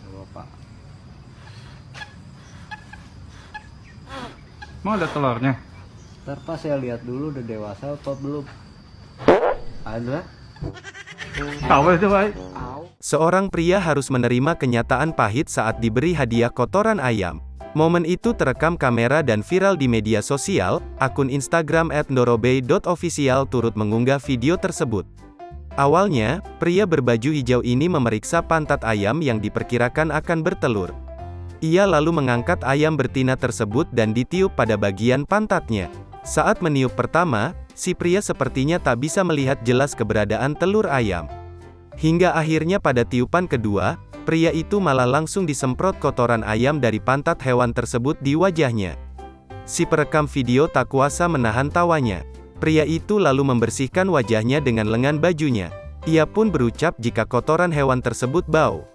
Bapak. Mau ada telurnya? Ntar pas saya lihat dulu udah dewasa apa belum. Ada. Tahu itu baik. Seorang pria harus menerima kenyataan pahit saat diberi hadiah kotoran ayam. Momen itu terekam kamera dan viral di media sosial. Akun Instagram @ndorobey.official turut mengunggah video tersebut. Awalnya, pria berbaju hijau ini memeriksa pantat ayam yang diperkirakan akan bertelur. Ia lalu mengangkat ayam betina tersebut dan ditiup pada bagian pantatnya. Saat meniup pertama, si pria sepertinya tak bisa melihat jelas keberadaan telur ayam. Hingga akhirnya pada tiupan kedua, pria itu malah langsung disemprot kotoran ayam dari pantat hewan tersebut di wajahnya. Si perekam video tak kuasa menahan tawanya. Pria itu lalu membersihkan wajahnya dengan lengan bajunya. Ia pun berucap jika kotoran hewan tersebut bau.